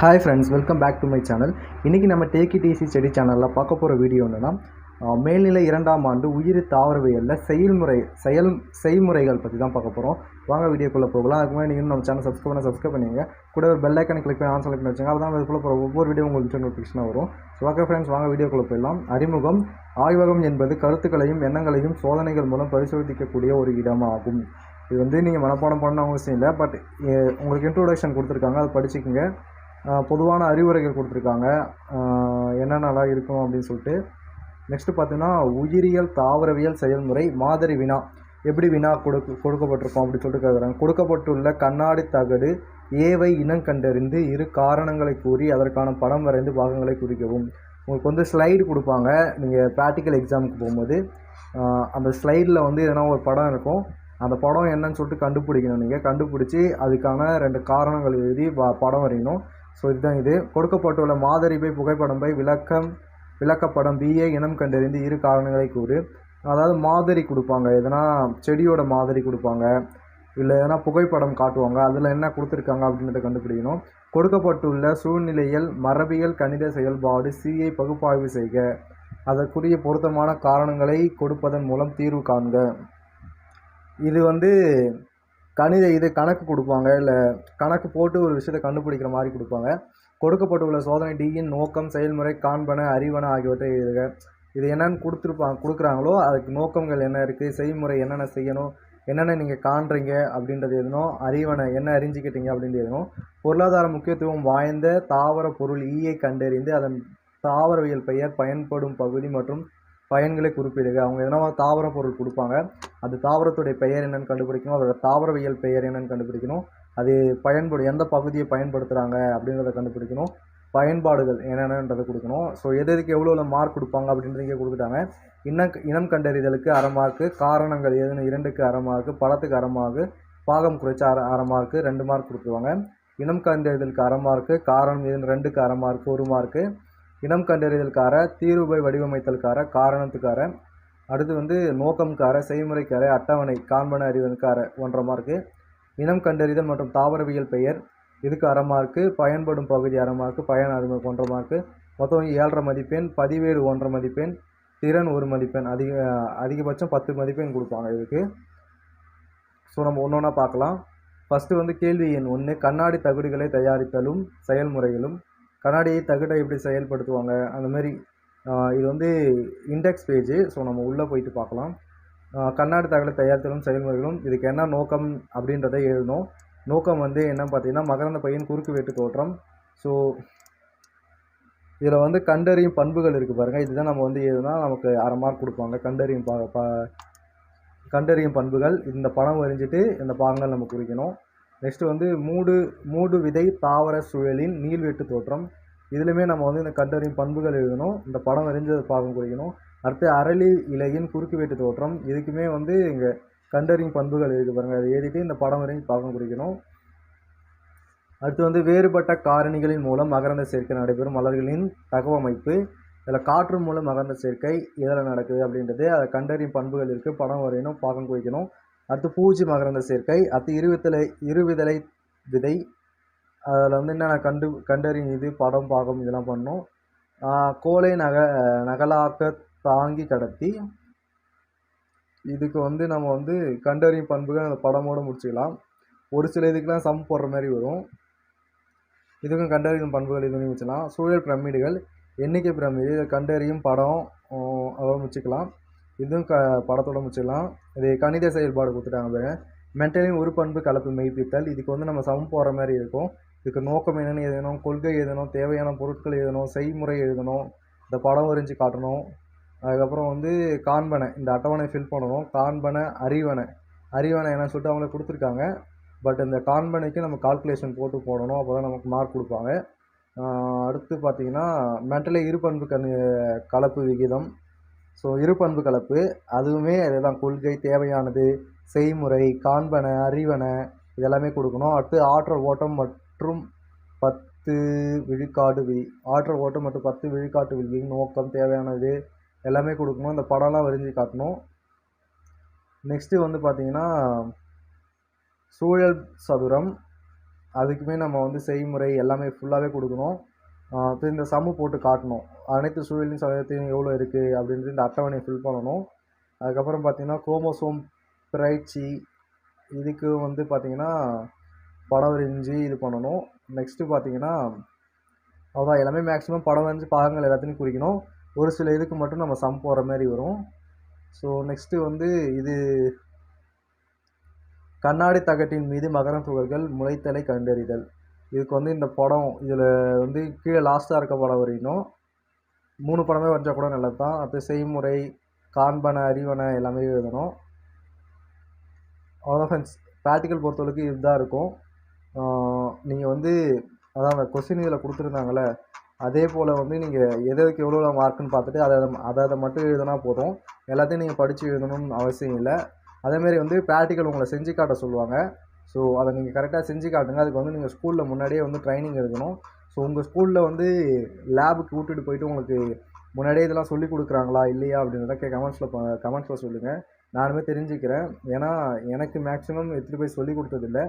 Hi friends, welcome back to my channel. இன்றைக்கி நம்ம take it easy study சேனலில் பார்க்க போகிற வீடியோ என்னென்னா, மேல்நிலை 2ஆம் ஆண்டு உயிரி தாவரவியலில் செய்முறைகள் பற்றி தான் பார்க்க போகிறோம். வாங்க வீடியோக்குள்ளே போகலாம். அதுக்கு முன்னாடி நீங்கள் நம்ம சேனல் சப்ஸ்கிரைப் பண்ணிங்க, கூட ஒரு பெல் ஐக்கனை கிளிக் பண்ணி ஆன் செலக்ட் பண்ணி வச்சுங்க. அப்போ தான் இதுக்குள்ளே போகிற ஒவ்வொரு வீடியோ உங்களுக்கு நோட்டிஃபிகேஷனாக வரும். ஸோ ஓகே ஃப்ரெண்ட்ஸ், வாங்க வீடியோக்குள்ளே போயிடலாம். அறிமுகம். ஆய்வகம் என்பது கருத்துக்களையும் எண்ணங்களையும் சோதனைகள் மூலம் பரிசோதிக்கக்கூடிய ஒரு இடமாகும். இது வந்து நீங்கள் மனப்பாடம் பண்ண அவசியம் இல்லை, பட் உங்களுக்கு இன்ட்ரோடக்ஷன் கொடுத்துருக்காங்க, அதை படிச்சுக்கோங்க. பொதுவான அறிவுரைகள் கொடுத்துருக்காங்க, என்னென்னலாம் இருக்கும் அப்படின்னு சொல்லிட்டு. நெக்ஸ்ட்டு பார்த்தீங்கன்னா, உயிரியல் தாவரவியல் செயல்முறை மாதிரி வினா. எப்படி வினா கொடுக்கப்பட்டிருக்கோம் அப்படின்னு சொல்லிட்டு கேட்குறாங்க. கொடுக்கப்பட்டுள்ள கண்ணாடி தகடு ஏவை இனம் கண்டறிந்து இரு காரணங்களை கூறி அதற்கான படம் வரைந்து பாகங்களை குறிக்கவும். உங்களுக்கு வந்து ஸ்லைடு கொடுப்பாங்க. நீங்கள் ப்ராக்டிக்கல் எக்ஸாமுக்கு போகும்போது அந்த ஸ்லைடில் வந்து எதனா ஒரு படம் இருக்கும். அந்த படம் என்னன்னு சொல்லிட்டு கண்டுபிடிக்கணும். நீங்கள் கண்டுபிடிச்சி அதுக்கான 2 காரணங்கள் எழுதி படம் வரையணும். ஸோ இதுதான் இது. கொடுக்கப்பட்டுள்ள மாதிரி பை புகைப்படம் பை விளக்கப்படம் பிஏ இனம் கண்டறிந்து இரு காரணங்களை கூறு. அதாவது மாதிரி கொடுப்பாங்க, எதனா செடியோட மாதிரி கொடுப்பாங்க, இல்லை எதனா புகைப்படம் காட்டுவாங்க, அதில் என்ன கொடுத்துருக்காங்க அப்படின்றத கண்டுபிடிக்கணும். கொடுக்கப்பட்டுள்ள சூழ்நிலையில் மரபியல் கணித செயல்பாடு சிஐ பகுப்பாய்வு செய்க. அதற்குரிய பொருத்தமான காரணங்களை கொடுப்பதன் மூலம் தீர்வு காண்க. இது வந்து கணக்கு கொடுப்பாங்க, இல்லை கணக்கு போட்டு ஒரு விஷயத்தை கண்டுபிடிக்கிற மாதிரி கொடுப்பாங்க. கொடுக்கப்பட்டுள்ள சோதனை டியின் நோக்கம் செயல்முறை காண்பன அறிவன ஆகியவற்றை எழுதுக. இது என்னென்னு கொடுக்குறாங்களோ அதுக்கு நோக்கங்கள் என்ன இருக்குது, செய்முறை என்னென்ன செய்யணும், என்னென்ன நீங்கள் காண்றீங்க அப்படின்றது எதுனும், அறிவனை என்ன அறிஞ்சிக்கிட்டீங்க அப்படின்றது எதுனும். பொருளாதார முக்கியத்துவம் வாய்ந்த தாவர பொருள் ஈயை கண்டறிந்து அதன் தாவரவியல் பெயர் பயன்படும் பகுதி மற்றும் பயன்களை குறிப்பிடுக. அவங்க எதனா தாவர பொருள் கொடுப்பாங்க, அது தாவரத்துடைய பெயர் என்னென்னு கண்டுபிடிக்கணும், அதோட தாவரவியல் பெயர் என்னென்னு கண்டுபிடிக்கணும், அது எந்த பகுதியை பயன்படுத்துகிறாங்க அப்படின்றத கண்டுபிடிக்கணும், பயன்பாடுகள் என்னென்னன்றதை கொடுக்கணும். ஸோ எதுக்கு எவ்வளோ மார்க் கொடுப்பாங்க அப்படின்றத இங்கே கொடுத்துட்டாங்க. இனம் கண்டறிதலுக்கு அரை மார்க்கு, காரணங்கள் எதுன்னு 2க்கு அரை மார்க்கு, படத்துக்கு அரை மார்க்கு, பாகம் குறைச்சா அரை மார்க்கு 2 மார்க் கொடுத்துருவாங்க. இனம் கண்டறிதலுக்கு அரை மார்க்கு, காரணம் எதுன்னு 2க்கு அரை மார்க்கு 1 மார்க்கு, இனம் கண்டறிதலுக்கார, தீர்வை வடிவமைத்தலுக்கார, காரணத்துக்கார, அடுத்து வந்து நோக்கம்கார, செய்முறைக்கார, அட்டவணை காண்பன அறிவனுக்கார 1.5 மார்க்கு, இனம் கண்டறிதல் மற்றும் தாவரவியல் பெயர் இதுக்கு அரை மார்க்கு, பயன்படும் பகுதி அரை மார்க்கு, பயன் அறிமுகம் 1.5 மார்க்கு, மொத்தம் 7.5 மதிப்பெண், பதிவேடு 1.5 மதிப்பெண், திறன் 1 மதிப்பெண், அதிகபட்சம் 10 மதிப்பெண் கொடுப்பாங்க இதுக்கு. ஸோ நம்ம ஒன்று ஒன்றா பார்க்கலாம். ஃபஸ்ட்டு வந்து கேள்வி எண் 1, கண்ணாடி தகடுகளை தயாரித்தலும் செயல்முறைகளும். கண்ணாடியை தகடை எப்படி செயல்படுத்துவாங்க அந்த மாதிரி. இது வந்து இண்டெக்ஸ் பேஜு. ஸோ நம்ம உள்ளே போயிட்டு பார்க்கலாம். கண்ணாடி தகடை தயாரித்தலும் செயல்முறைகளும், இதுக்கு என்ன நோக்கம் அப்படின்றத எழுதணும். நோக்கம் வந்து என்ன பார்த்தீங்கன்னா, மகரந்த பையின் குறுக்கு வெட்டு தோற்றம். ஸோ இதில் வந்து கண்டறியும் பண்புகள் இருக்குது பாருங்கள், இதுதான் நம்ம வந்து எழுதுனா நமக்கு அரை மார்க் கொடுப்பாங்க. கண்டறியும் பண்புகள், இந்த படம் வரைஞ்சிட்டு இந்த பாகங்கள் நம்ம குறிக்கணும். நெக்ஸ்ட்டு வந்து மூடு விதை தாவர சூழலின் நீள்வெட்டு தோற்றம். இதுலையுமே நம்ம வந்து இந்த கண்டறியும் பண்புகள் எழுதணும், இந்த படம் வரைஞ்ச பாகம் குறிக்கணும். அடுத்து அரளி இலையின் குறுக்கு வெட்டு தோற்றம், இதுக்குமே வந்து இங்கே கண்டறியும் பண்புகள் எழுதி பாருங்கள், அதை எழுதிட்டு இந்த படம் வரைஞ்சி பாகம் குறிக்கணும். அடுத்து வந்து வேறுபட்ட காரணிகளின் மூலம் மகரந்த சேர்க்கை நடைபெறும் மலர்களின் தகவமைப்பு. இதில் காற்று மூலம் மகரந்த சேர்க்கை இதில் நடக்குது அப்படின்றது, அதை கண்டறியும் பண்புகள் இருக்குது, படம் வரையணும், பாகம் குறிக்கணும். அடுத்து பூச்சி மகரந்த சேர்க்கை, அடுத்து இருவிதழை விதை, அதில் வந்து என்னென்ன கண்டறியும் இது படம் பாகம் இதெல்லாம் பண்ணணும். கோலை நகலாக்க தாங்கி கடத்தி, இதுக்கு வந்து நம்ம வந்து கண்டறியும் பண்புகள் அந்த படமோடு முடிச்சுக்கலாம். ஒரு சில இதுக்கெலாம் சம் போடுற மாதிரி வரும், இதுக்கும் கண்டறியும் பண்புகள் இதுன்னு வச்சுக்கலாம். சூழல் பிரமிடுகள், எண்ணிக்கை பிரமிடு, இதை கண்டறியும் படம் அதோட முடிச்சுக்கலாம். இதுவும் படத்தோடு முடிச்சுக்கலாம். இது கணித செயல்பாடு கொடுத்துட்டாங்க பாருங்க. மென்டலின் ஒரு பண்பு கலப்பு மெய்ப்பித்தல், இதுக்கு வந்து நம்ம சம் போடுற மாதிரி இருக்கும். இதுக்கு நோக்கம் என்னென்னு எழுதணும், கொள்கை எழுதணும், தேவையான பொருட்கள் எழுதணும், செய்முறை எழுதணும், இந்த படம் வரைஞ்சி காட்டணும். அதுக்கப்புறம் வந்து காண்பனை, இந்த அட்டவணை ஃபில் பண்ணணும். காண்பனை அறிவனை என்னன்னு சொல்லிட்டு அவங்களே கொடுத்துருக்காங்க, பட் இந்த காண்பனைக்கு நம்ம கால்குலேஷன் போட்டு போடணும், அப்போ தான் நமக்கு மார்க் கொடுப்பாங்க. அடுத்து பார்த்திங்கன்னா, மென்டலை இருபண்பு கலப்பு விகிதம். ஸோ இருபண்பு கலப்பு அதுவுமே அதுதான், கொள்கை, தேவையானது, செய்முறை, காண்பனை, அறிவனை இதெல்லாமே கொடுக்கணும். அடுத்து ஆற்றல் ஓட்டம் மற்றும் 10 விழுக்காடு விதி, ஆற்றல் ஓட்டம் மற்றும் 10 விழுக்காட்டு விதி, நோக்கம், தேவையானது எல்லாமே கொடுக்கணும். இந்த படம்லாம் வரைஞ்சி காட்டணும். நெக்ஸ்ட்டு வந்து பார்த்திங்கன்னா, சூழல் சதுரம், அதுக்குமே நம்ம வந்து செய்முறை எல்லாமே ஃபுல்லாகவே கொடுக்கணும். அப்புறம் இந்த சம்மு போட்டு காட்டணும். அனைத்து சூழலின் சதவீதத்தையும் எவ்வளோ இருக்குது அப்படின்றது இந்த அட்டவணையை ஃபில் பண்ணணும். அதுக்கப்புறம் பார்த்தீங்கன்னா குரோமோசோம் பிறழ்ச்சி இதுக்கு வந்து பார்த்தீங்கன்னா படம் வரைஞ்சி இது பண்ணணும். நெக்ஸ்ட்டு பார்த்தீங்கன்னா அதான் எல்லாமே மேக்ஸிமம் படம் வரைஞ்சி பாகங்கள் எல்லாத்தையும் குறிக்கணும். ஒரு சில இதுக்கு மட்டும் நம்ம சம் போடுற மாதிரி வரும். ஸோ நெக்ஸ்ட்டு வந்து இது கண்ணாடி தகட்டின் மீது மகரம் துகள்கள் முளைத்தலை கண்டறிதல். இதுக்கு வந்து இந்த படம் இதில் வந்து கீழே லாஸ்ட்டாக இருக்க படம் வரையணும். 3 படமே வரைஞ்சா கூட நல்லது தான். அது செய்முறை, காண்பன, அறிவன எல்லாமே எழுதணும். அவ்வளோதான் ஃப்ரெண்ட்ஸ். ப்ராக்டிக்கல் பொறுத்தவரைக்கும் இதுதான் இருக்கும். நீங்கள் வந்து அதான் அந்த கொஸ்டின் இதில் கொடுத்துருந்தாங்களே அதே போல் வந்து நீங்கள் எதுக்கு எவ்வளோ மார்க்குன்னு பார்த்துட்டு அதை மட்டும் எழுதினா போதும். எல்லாத்தையும் நீங்கள் படித்து எழுதணும்னு அவசியம் இல்லை. அதேமாரி வந்து ப்ராக்டிக்கல் உங்களை செஞ்சு காட்ட சொல்லுவாங்க. ஸோ அதை நீங்கள் கரெக்டாக செஞ்சு காட்டுங்க. அதுக்கு வந்து நீங்கள் ஸ்கூலில் முன்னாடியே வந்து ட்ரைனிங் எடுக்கணும். ஸோ உங்கள் ஸ்கூலில் வந்து லேபுக்கு கூட்டிகிட்டு போயிட்டு உங்களுக்கு முன்னாடியே இதெல்லாம் சொல்லி கொடுக்குறாங்களா இல்லையா அப்படின்றத கமெண்ட்ஸில் சொல்லுங்கள். நானுமே தெரிஞ்சுக்கிறேன். ஏன்னா எனக்கு மேக்ஸிமம் எடுத்துகிட்டு போய் சொல்லி கொடுத்ததில்லை.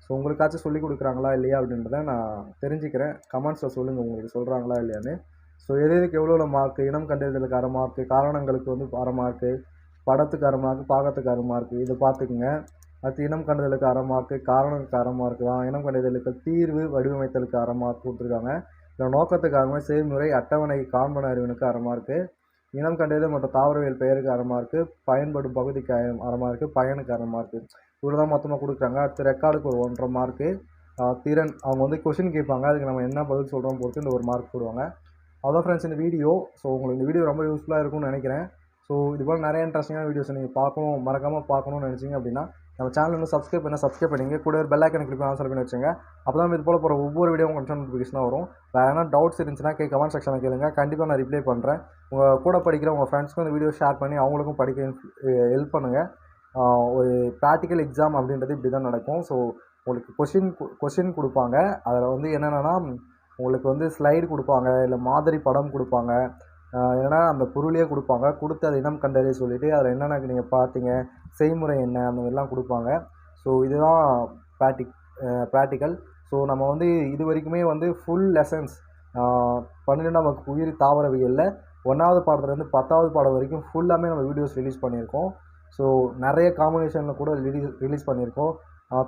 ஸோ உங்களுக்காச்சும் சொல்லி கொடுக்குறாங்களா இல்லையா அப்படின்றத நான் தெரிஞ்சுக்கிறேன். கமெண்ட்ஸில் சொல்லுங்கள் உங்களுக்கு சொல்கிறாங்களா இல்லையான்னு. ஸோ எதுக்கு எவ்வளோ மார்க்கு, இனம் கண்டறிதலுக்கு அரை மார்க்கு, காரணங்களுக்கு வந்து அரை மார்க்கு, படத்துக்கு அரை மார்க்கு, பாகத்துக்கு அரை மார்க்கு, இதை பார்த்துக்குங்க. அடுத்து இனம் கண்டறிதலுக்கு அரை மார்க்கு, காரணத்துக்கு அரை மார்க்கு தான். இனம் கண்டறிதலுக்கு தீர்வு வடிவமைத்தலுக்கு அரை மார்க் கொடுத்துருக்காங்க. இல்லை நோக்கத்துக்காக செய்முறை, அட்டவணை, காண்பன அறிவனுக்கு அரை மார்க்கு, இனம் கண்டறிதல் மற்றும் தாவரவியல் பெயருக்கு அரை மார்க்கு, பயன்படும் பகுதிக்கு அரை மார்க்கு, பயனுக்கு அரை மார்க்கு, இவ்வளோ தான் மொத்தமாக கொடுக்குறாங்க. அடுத்து ரெக்கார்டுக்கு ஒரு 1.5 மார்க்கு, திறன் அவங்க வந்து கொஷின் கேட்பாங்க. அதுக்கு நம்ம என்ன பதில் சொல்கிறோம் பொறுத்து இந்த 1 மார்க் போடுவாங்க. அதான் ஃப்ரெண்ட்ஸ் இந்த வீடியோ. ஸோ உங்களுக்கு இந்த வீடியோ ரொம்ப யூஸ்ஃபுல்லாக இருக்கும்னு நினைக்கிறேன். ஸோ இது போல் நிறைய இன்ட்ரெஸ்டிங்கான வீடியோஸ் நீங்கள் மறக்காமல் பார்க்கணும்னு நினச்சிங்க அப்படின்னா நம்ம சேனல் வந்து சப்ஸ்கிரைப் பண்ணிங்க. கூட ஒரு பெல் ஐக்கனை கிளிக் ஆன்சர் பண்ணி வச்சுங்க. அப்போ தான் இது போல் போகிற ஒவ்வொரு வீடியோ உங்களுக்கு நோட்டிஃபிகேஷனாக வரும். வேறு என்ன டவுட்ஸ் இருந்துச்சுன்னா கமெண்ட் செக்ஷனில் கேளுங்க. கண்டிப்பாக நான் ரிப்ளை பண்ணுறேன். உங்கள் கூட படிக்கிற உங்கள் ஃப்ரெண்ட்ஸ்க்கும் இந்த வீடியோ ஷேர் பண்ணி அவங்களுக்கும் படிக்க ஹெல்ப் பண்ணுங்கள். ஒரு ப்ராக்டிக்கல் எக்ஸாம் அப்படின்றது இப்படி தான் நடக்கும். ஸோ உங்களுக்கு கொஷின் கொடுப்பாங்க. அதில் வந்து என்னென்னா உங்களுக்கு வந்து ஸ்லைடு கொடுப்பாங்க, இல்லை மாதிரி படம் கொடுப்பாங்க, இல்லைனா அந்த பொருளையே கொடுப்பாங்க. கொடுத்து அதை இனம் கண்டறிய சொல்லிவிட்டு அதில் என்னென்ன நீங்கள் பார்த்தீங்க, செய்முறை என்ன, அந்த மாதிரிலாம் கொடுப்பாங்க. ஸோ இதுதான் ப்ராக்டிக்கல். ஸோ நம்ம வந்து இது வரைக்குமே வந்து ஃபுல் லெசன்ஸ் 12ஆம் வகுப்பு உயிரி தாவரவியலில் 1வது பாடத்துலேருந்து 10வது பாடம் வரைக்கும் ஃபுல்லாமே நம்ம வீடியோஸ் ரிலீஸ் பண்ணியிருக்கோம். ஸோ நிறைய காம்பினேஷனில் கூட ரிலீஸ் பண்ணியிருக்கோம்.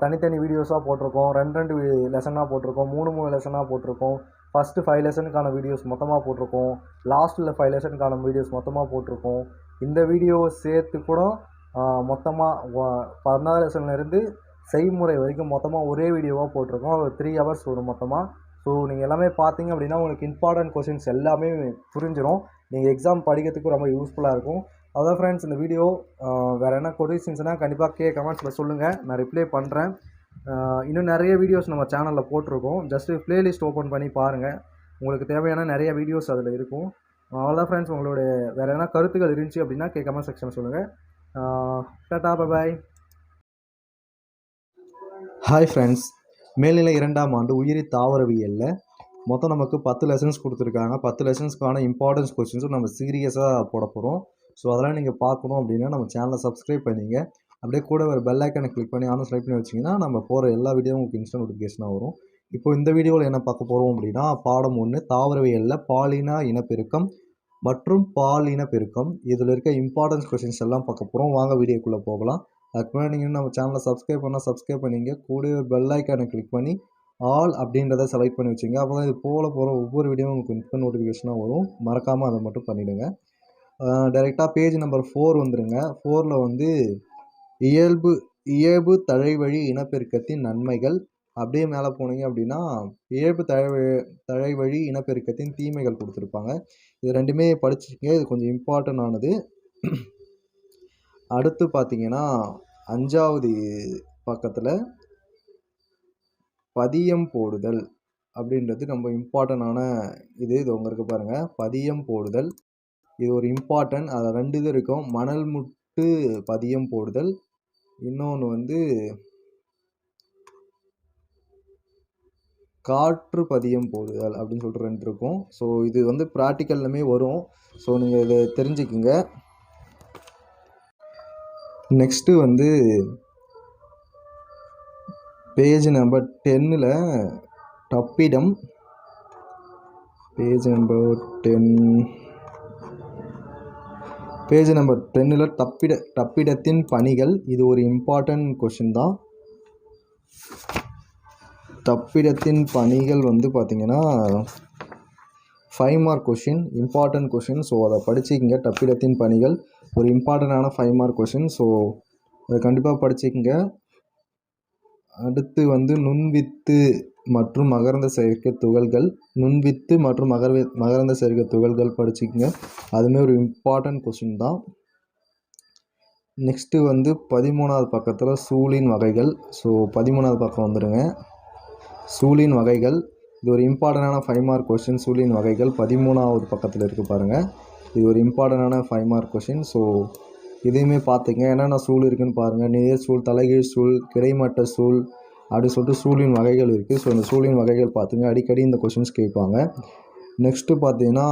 தனித்தனி வீடியோஸாக போட்டிருக்கோம், 2 லெசனாக போட்டிருக்கோம், 3 லெசனாக போட்டிருக்கோம். ஃபஸ்ட்டு 5 லெசனுக்கான வீடியோஸ் மொத்தமாக போட்டிருக்கோம், லாஸ்ட்டில் 5 லெசனுக்கான வீடியோஸ் மொத்தமாக போட்டிருக்கோம். இந்த வீடியோவை சேர்த்து கூட மொத்தமாக 14 லெசன்லேருந்து செய்முறை வரைக்கும் மொத்தமாக ஒரே வீடியோவாக போட்டிருக்கோம். ஒரு 3 ஹவர்ஸ் வரும் மொத்தமாக. ஸோ நீங்கள் எல்லாமே பார்த்தீங்க அப்படின்னா உங்களுக்கு இம்பார்ட்டன்ட் கொஷின்ஸ் எல்லாமே புரிஞ்சிடும். நீங்கள் எக்ஸாம் படிக்கிறதுக்கு ரொம்ப யூஸ்ஃபுல்லாக இருக்கும். அதான் ஃப்ரெண்ட்ஸ் இந்த வீடியோ. வேறு என்ன கொஷின்ஸ்னால் கண்டிப்பாக கமெண்ட்ஸில் சொல்லுங்கள், நான் ரிப்ளை பண்ணுறேன். இன்னும் நிறைய வீடியோஸ் நம்ம சேனலில் போட்டிருக்கோம். ஜஸ்ட்டு ப்ளேலிஸ்ட் ஓப்பன் பண்ணி பாருங்கள், உங்களுக்கு தேவையான நிறைய வீடியோஸ் அதில் இருக்கும். அவ்வளோதான் ஃப்ரெண்ட்ஸ். உங்களுடைய வேறு எதனா கருத்துக்கள் இருந்துச்சு அப்படின்னா கமெண்ட் செக்ஷனில் சொல்லுங்கள். Tata bye. Hi friends. மேல்நிலை 2ஆம் ஆண்டு உயிரி தாவரவியலில் மொத்தம் நமக்கு 10 லெசன்ஸ் கொடுத்துருக்காங்க. 10 லெசன்ஸ்க்கான இம்பார்ட்டன்ஸ் கொஸ்டின்ஸும் நம்ம சீரியஸாக போட போகிறோம். ஸோ அதெல்லாம் நீங்கள் பார்க்கணும் அப்படின்னா நம்ம சேனலை சப்ஸ்கிரைப் பண்ணிங்க. அப்படியே கூட ஒரு பெல் ஐக்கனை கிளிக் பண்ணி ஆன் செலக்ட் பண்ணி வச்சிங்கன்னா நம்ம போகிற எல்லா வீடியோவும் உங்களுக்கு இன்ஸ்டன்ட் நோட்டிஃபிகேஷனாக வரும். இப்போ இந்த வீடியோவில் என்ன பார்க்க போகிறோம் அப்படின்னா பாடம் 1 தாவரவியலில் பாலின இனப்பெருக்கம் மற்றும் பால் இனப்பெருக்கம். இதில் இருக்க இம்பார்ட்டன்ஸ் கொஸ்டின்ஸ் எல்லாம் பார்க்க போகிறோம். வாங்க வீடியோக்குள்ளே போகலாம். அதுக்கு முன்னாடி நீங்கள் நம்ம சேனலை சப்ஸ்கிரைப் பண்ணிங்க. கூட ஒரு பெல் ஐக்கனை கிளிக் பண்ணி ஆல் அப்படின்றத செலக்ட் பண்ணி வச்சுங்க. அப்போ தான் இது போகிற ஒவ்வொரு வீடியோவும் உங்களுக்கு இன்ஸ்டன்ட் நோட்டிஃபிகேஷனாக வரும். மறக்காமல் அதை மட்டும் பண்ணிவிடுங்க. டைரெக்டாக பேஜ் நம்பர் 4 வந்துடுங்க. 4ல் வந்து இயல்பு தழைவழி இனப்பெருக்கத்தின் நன்மைகள். அப்படியே மேலே போனீங்க அப்படின்னா இயல்பு தழைவழி இனப்பெருக்கத்தின் தீமைகள் கொடுத்துருப்பாங்க. இது 2மே படிச்சுக்கங்க. இது கொஞ்சம் இம்பார்ட்டன்ட் ஆனது. அடுத்து பார்த்தீங்கன்னா 5வது பக்கத்தில் பதியம் போடுதல் அப்படின்றது ரொம்ப இம்பார்ட்டண்டான இது உங்களுக்கு பாருங்கள். பதியம் போடுதல் இது ஒரு இம்பார்ட்டன்ட். அதில் 2 இது இருக்கும். மணல் முட்டு பதியம் போடுதல், இன்னொன்று வந்து காற்று பதியம் போடுதல் அப்படின்னு சொல்லிட்டு 2 இருக்கும். ஸோ இது வந்து ப்ராக்டிக்கல்லுமே வரும். ஸோ நீங்கள் இதை தெரிஞ்சுக்குங்க. நெக்ஸ்ட்டு வந்து பேஜ் நம்பர் 10ல் தப்பிடம், பேஜ் நம்பர் 10ல் தப்பிடத்தின் பணிகள். இது ஒரு இம்பார்ட்டன்ட் கொஷின் தான். தப்பிடத்தின் பணிகள் வந்து பார்த்திங்கன்னா 5 mark question, important question. So அதை படிச்சுக்கிங்க. தப்பிடத்தின் பணிகள் ஒரு இம்பார்ட்டண்டான 5 மார்க் கொஷின். ஸோ அதை கண்டிப்பாக படிச்சுக்கிங்க. அடுத்து வந்து நுண்வித்து மற்றும் மகரந்த சேர்க்கை துகள்கள். நுண்வித்து மற்றும் மகரந்த சேர்க்கை துகள்கள் படிச்சுக்கங்க. அதுவுமே ஒரு இம்பார்ட்டன்ட் கொஷின் தான். நெக்ஸ்ட்டு வந்து 13வது பக்கத்தில் சூழின் வகைகள். ஸோ 13வது பக்கம் வந்துடுங்க. சூழின் வகைகள் இது ஒரு இம்பார்ட்டண்டான 5 மார்க் கொஷின். சூழின் வகைகள் 13வது பக்கத்தில் இருக்குது பாருங்கள். இது ஒரு இம்பார்ட்டண்டான 5 மார்க் கொஷின். ஸோ இதையுமே பார்த்துங்க. என்னென்ன சூழ் இருக்குதுன்னு பாருங்கள். நேர் சூழ், தலைகீழ் சூழ், கிடைமட்ட சூழ் அப்படி சொல்லிட்டு சூழின் வகைகள் இருக்குது. ஸோ இந்த சூழின் வகைகள் பார்த்துங்க. அடிக்கடி இந்த கொஷின்ஸ் கேட்பாங்க. நெக்ஸ்ட்டு பார்த்தீங்கன்னா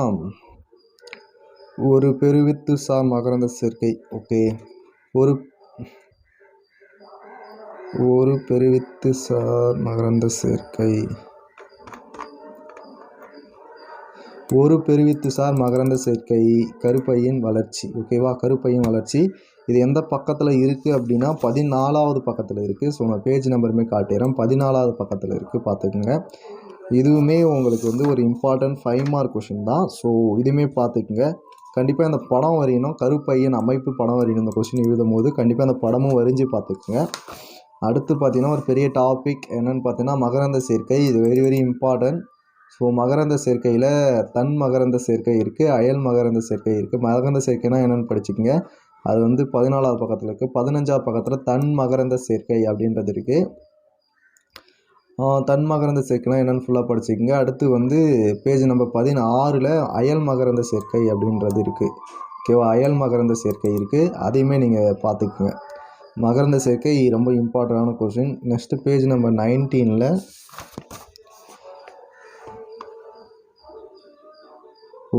ஒரு பெருவித்து சார் மகரந்த சேர்க்கை. ஓகே, ஒரு பெருவித்து சார் மகரந்த சேர்க்கை. ஒரு பெருவித்து சார் மகரந்த சேர்க்கை கருப்பையின் வளர்ச்சி. ஓகேவா, கருப்பையின் வளர்ச்சி. இது எந்த பக்கத்தில் இருக்குது அப்படின்னா 14வது பக்கத்தில் இருக்குது. ஸோ நான் பேஜ் நம்பருமே காட்டிடுறேன். 14வது பக்கத்தில் இருக்குது, பார்த்துக்குங்க. இதுவுமே உங்களுக்கு வந்து ஒரு இம்பார்ட்டன்ட் 5 மார்க் கொஷின் தான். ஸோ இதுவுமே பார்த்துக்குங்க. கண்டிப்பாக இந்த படம் வரையணும். கருப்பையின் அமைப்பு படம் வரையணும். இந்த கொஷின் எழுதும் போது கண்டிப்பாக அந்த படமும் வரைஞ்சி பார்த்துக்குங்க. அடுத்து பார்த்திங்கன்னா ஒரு பெரிய டாபிக் என்னென்னு பார்த்தீங்கன்னா மகரந்த சேர்க்கை. இது வெரி வெரி இம்பார்ட்டன்ட். ஸோ மகரந்த சேர்க்கையில் தன் மகரந்த சேர்க்கை இருக்குது, அயல் மகரந்த சேர்க்கை இருக்குது. மகரந்த சேர்க்கைனா என்னென்னு படிச்சுக்கோங்க. அது வந்து 14வது பக்கத்தில் இருக்குது. 15வது பக்கத்தில் தன் மகரந்த சேர்க்கை அப்படின்றது இருக்குது. தன் மகரந்த சேர்க்கைனா என்னென்னு ஃபுல்லாக படிச்சுக்கோங்க. அடுத்து வந்து பேஜ் நம்பர் 16ல் அயல் மகரந்த சேர்க்கை அப்படின்றது இருக்குது. ஓகேவா, அயல் மகரந்த சேர்க்கை இருக்குது. அதையுமே நீங்கள் பார்த்துக்குங்க. மகரந்த சேர்க்கை ரொம்ப இம்பார்ட்டண்டான கொஷின். நெக்ஸ்ட்டு பேஜ் நம்பர் 19ல்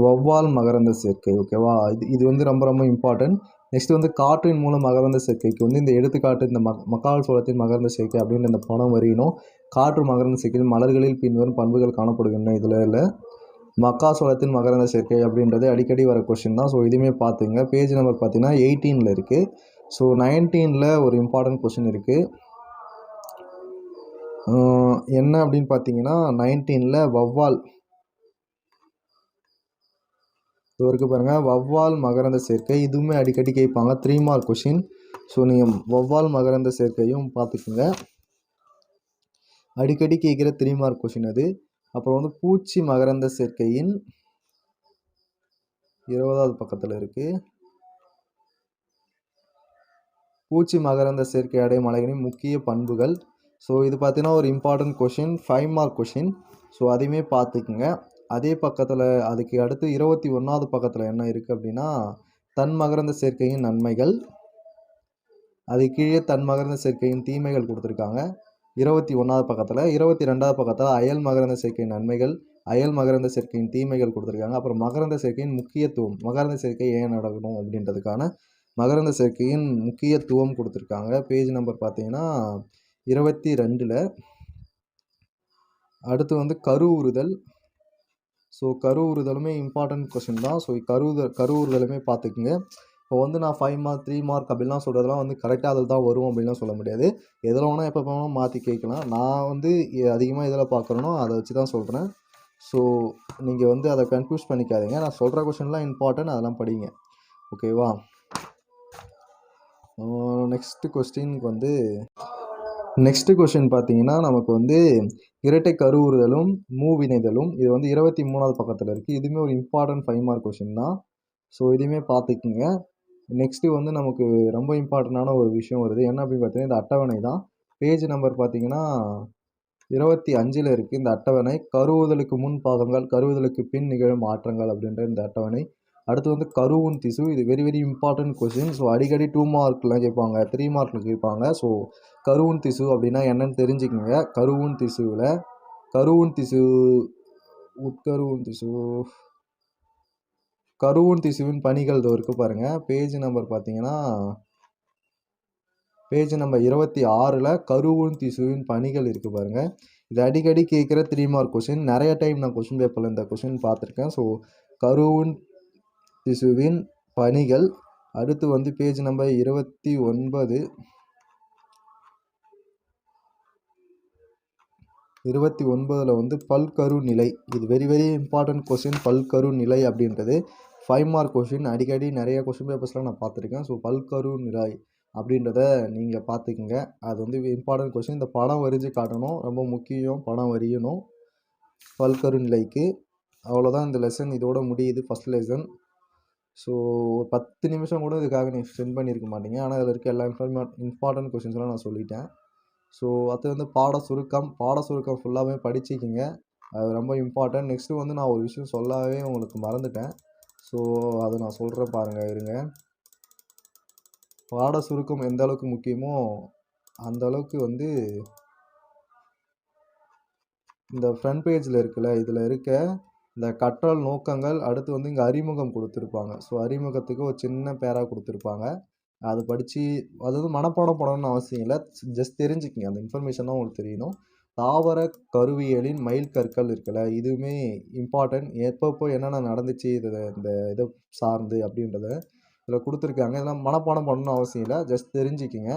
வௌவால் மகரந்த சேர்க்கை. ஓகேவா, இது வந்து ரொம்ப ரொம்ப இம்பார்ட்டன்ட். நெக்ஸ்ட் வந்து காற்றின் மூலம் மகரந்த சேர்க்கைக்கு வந்து இந்த எடுத்துக்காட்டு இந்த மக்கால் சோளத்தின் மகரந்த சேர்க்கை அப்படின்ற இந்த படம் வரையணும். காற்று மகரந்த சேர்க்கையில் மலர்களில் பின்வரும் பண்புகள் காணப்படுகின்றன. இதில் இல்லை மக்காசோளத்தின் மகரந்த சேர்க்கை அப்படின்றது அடிக்கடி வர கொஷின் தான். ஸோ இதுவுமே பார்த்துங்க. பேஜ் நம்பர் பார்த்தீங்கன்னா 18ல் இருக்குது. ஸோ 19ல் ஒரு இம்பார்ட்டன்ட் கொஷின் இருக்குது. என்ன அப்படின்னு பார்த்தீங்கன்னா 19ல் வௌவால் இவருக்கு பாருங்கள், வௌவால் மகரந்த சேர்க்கை. இதுவுமே அடிக்கடி கேட்பாங்க, 3 மார்க் கொஷின். ஸோ நீங்கள் வௌவால் மகரந்த சேர்க்கையும் பார்த்துக்குங்க. அடிக்கடி கேட்குற 3 மார்க் கொஷின் அது. அப்புறம் வந்து பூச்சி மகரந்த சேர்க்கையின் 20வது பக்கத்தில் இருக்குது. பூச்சி மகரந்த சேர்க்கை அடையும் மலைகளின் முக்கிய பண்புகள். ஸோ இது பார்த்தீங்கன்னா ஒரு important question, 5 mark question. So அதையுமே பார்த்துக்குங்க. அதே பக்கத்தில் அதுக்கு அடுத்து 21வது பக்கத்தில் என்ன இருக்குது அப்படின்னா தன் மகரந்த சேர்க்கையின் நன்மைகள். அது கீழே தன் மகரந்த சேர்க்கையின் தீமைகள் கொடுத்துருக்காங்க 21வது பக்கத்தில். 22வது பக்கத்தில் அயல் மகரந்த சேர்க்கையின் நன்மைகள், அயல் மகரந்த சேர்க்கையின் தீமைகள் கொடுத்துருக்காங்க. அப்புறம் மகரந்த சேர்க்கையின் முக்கியத்துவம், மகரந்த சேர்க்கை ஏன் நடக்கணும் அப்படின்றதுக்கான மகரந்த சேர்க்கையின் முக்கியத்துவம் கொடுத்துருக்காங்க. பேஜ் நம்பர் பார்த்தீங்கன்னா 22ல். அடுத்து வந்து கருவுறுதல். ஸோ கருவுறுதலுமே இம்பார்ட்டன்ட் கொஷின் தான். ஸோ கருவுறுதலுமே பார்த்துக்குங்க. இப்போ வந்து நான் 5 மார்க் 3 மார்க் அப்படிலாம் சொல்கிறதுலாம் வந்து கரெக்டாக அதில் தான் வரும் அப்படின்லாம் சொல்ல முடியாது. எதில் வேணால் எப்போ வேணால் மாற்றி கேட்கலாம். நான் வந்து அதிகமாக எதில் பார்க்குறேனோ அதை வச்சு தான் சொல்கிறேன். ஸோ நீங்கள் வந்து அதை கன்ஃபியூஸ் பண்ணிக்காதீங்க. நான் சொல்கிற கொஷின்லாம் இம்பார்ட்டன்ட், அதெல்லாம் படிங்க. ஓகேவா. நெக்ஸ்ட்டு கொஸ்டின் பார்த்தீங்கன்னா நமக்கு வந்து இரட்டை கருவுறுதலும் மூவினைதலும். இது வந்து 23வது பக்கத்தில் இருக்குது. இதுவுமே ஒரு இம்பார்ட்டன்ட் 5 மார்க் கொஷின் தான். ஸோ இதுவுமே பார்த்துக்குங்க. நெக்ஸ்ட்டு வந்து நமக்கு ரொம்ப இம்பார்ட்டண்டான ஒரு விஷயம் வருது. என்ன அப்படின்னு பார்த்தீங்கன்னா இந்த அட்டவணை தான். பேஜ் நம்பர் பார்த்தீங்கன்னா 25ல் இருக்குது இந்த அட்டவணை. கருவுதலுக்கு முன் பாகங்கள், கருவுதலுக்கு பின் நிகழும் மாற்றங்கள் அப்படின்ற இந்த அட்டவணை. அடுத்து வந்து கருவுன் திசு. இது very very important question. So அடிக்கடி 2 மார்க்லாம் கேட்பாங்க, 3 மார்க்கில் கேட்பாங்க. ஸோ கருவுன் திசு அப்படின்னா என்னன்னு தெரிஞ்சுக்கோங்க. கருவுன் திசுவில் கருவுன் திசுவின் பணிகள் இருக்குது பாருங்கள். பேஜ் நம்பர் பார்த்தீங்கன்னா பேஜ் நம்பர் 26ல் கருவுண் திசுவின் பணிகள் இருக்குது பாருங்கள். இது அடிக்கடி கேட்குற 3 மார்க் கொஷின். நிறைய டைம் நான் கொஷின் பேப்பரில் இந்த கொஷின் பார்த்துருக்கேன். ஸோ கருவுண் திசுவின் பணிகள். அடுத்து வந்து பேஜ் நம்பர் 29ல் வந்து பல்கரு நிலை. இது வெரி வெரி இம்பார்ட்டன்ட் கொஷின். பல்கரு நிலை அப்படின்றது 5 மார்க் கொஷின். அடிக்கடி நிறைய கொஷின் பேப்பர்ஸ்லாம் நான் பார்த்துருக்கேன். ஸோ பல்கரு நிலை அப்படின்றத நீங்கள் பார்த்துக்குங்க. அது வந்து இம்பார்ட்டன்ட் கொஷின். இந்த படம் வரைஞ்சி காட்டணும், ரொம்ப முக்கியம். படம் வரையணும் பல்கரு நிலைக்கு. அவ்வளோதான் இந்த லெசன் இதோட முடியுது, ஃபஸ்ட் லெசன். ஸோ 10 நிமிஷம் கூட இதுக்காக நீங்கள் ஸ்பெண்ட் பண்ணியிருக்க மாட்டீங்க. ஆனால் அதில் இருக்க எல்லா இம்பார்ட்டன்ட் கொஷின்ஸ்லாம் நான் சொல்லிட்டேன். ஸோ அது வந்து பாட சுருக்கம் ஃபுல்லாகவே படிச்சுக்கிங்க. அது ரொம்ப இம்பார்ட்டன்ட். நெக்ஸ்ட்டு வந்து நான் ஒரு விஷயம் சொல்லவே உங்களுக்கு மறந்துட்டேன். ஸோ அதை நான் சொல்கிறேன் பாருங்கள், இருங்க. பாட சுருக்கம் எந்த அளவுக்கு முக்கியமோ அந்த அளவுக்கு வந்து இந்த ஃப்ரண்ட் பேஜில் இருக்குல்ல, இதில் இருக்க இந்த கற்றல் நோக்கங்கள், அடுத்து வந்து இங்கே அறிமுகம் கொடுத்துருப்பாங்க. ஸோ அறிமுகத்துக்கு ஒரு சின்ன பேரா கொடுத்துருப்பாங்க. அது படித்து அது வந்து மனப்பாடம் பண்ணணும்னு அவசியம் இல்லை, ஜஸ்ட் தெரிஞ்சுக்கிங்க. அந்த இன்ஃபர்மேஷன் தான் உங்களுக்கு தெரியணும். தாவர கருவியலின் மைல் கற்கள் இருக்குல்ல, இதுவுமே இம்பார்ட்டன்ட். எப்பப்போ என்னென்ன நடந்துச்சு இந்த இதை சார்ந்து அப்படின்றத இதில் கொடுத்துருக்காங்க. இதெல்லாம் மனப்பாடம் பண்ணணும்னு அவசியம் இல்லை, ஜஸ்ட் தெரிஞ்சுக்கிங்க.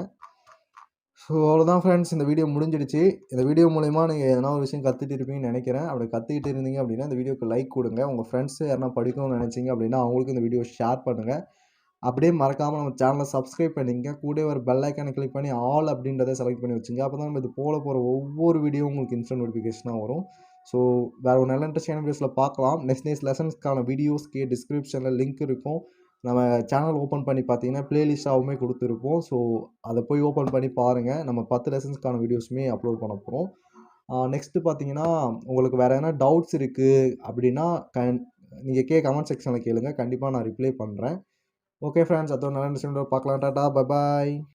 ஸோ அவ்வளோதான் ஃப்ரெண்ட்ஸ், இந்த வீடியோ முடிஞ்சிடுச்சு. இந்த வீடியோ மூலிமா நீங்கள் எதனா ஒரு விஷயம் கற்றுட்டு இருப்பீங்கன்னு நினைக்கிறேன். அப்படி கற்றுக்கிட்டு இருந்தீங்க அப்படின்னா இந்த வீடியோக்கு லைக் கொடுங்க. உங்கள் ஃப்ரெண்ட்ஸு யாருனா படிக்கணும்னு நினச்சிங்க அப்படின்னா அவங்களுக்கு இந்த வீடியோ ஷேர் பண்ணுங்கள். அப்படியே மறக்காமல் நம்ம சேனலை சப்ஸ்கிரைப் பண்ணிங்க. கூட ஒரு பெல் ஐக்கானை கிளிக் பண்ணி ஆல் அப்படின்றத செலக்ட் பண்ணி வச்சுங்க. அப்போ தான் நம்ம இது போகிற ஒவ்வொரு வீடியோ உங்களுக்கு இன்ஸ்டன்ட் நோட்டிஃபிகேஷனாக வரும். ஸோ வேறு ஒரு நல்ல இன்ட்ரெஸ்டான வீடியோஸில் பார்க்கலாம். நெக்ஸ்ட் லெசன்ஸ்க்கான வீடியோஸ்க்கு டிஸ்கிரிப்ஷனில் லிங்க் இருக்கும். நம்ம சேனல் ஓப்பன் பண்ணி பார்த்தீங்கன்னா ப்ளேலிஸ்ட்டாகவுமே கொடுத்துருப்போம். ஸோ அதை போய் ஓப்பன் பண்ணி பாருங்கள். நம்ம 10 லெசன்ஸ்க்கான வீடியோஸுமே அப்லோட் பண்ண போகிறோம். நெக்ஸ்ட்டு பார்த்தீங்கன்னா உங்களுக்கு வேறு எதனா டவுட்ஸ் இருக்குது அப்படின்னா நீங்கள் கமெண்ட் செக்ஷனில் கேளுங்க. கண்டிப்பாக நான் ரிப்ளை பண்ணுறேன். ஓகே ஃப்ரெண்ட்ஸ், அதோட நல்ல விஷயம் பார்க்கலாம். Tata, bye bye.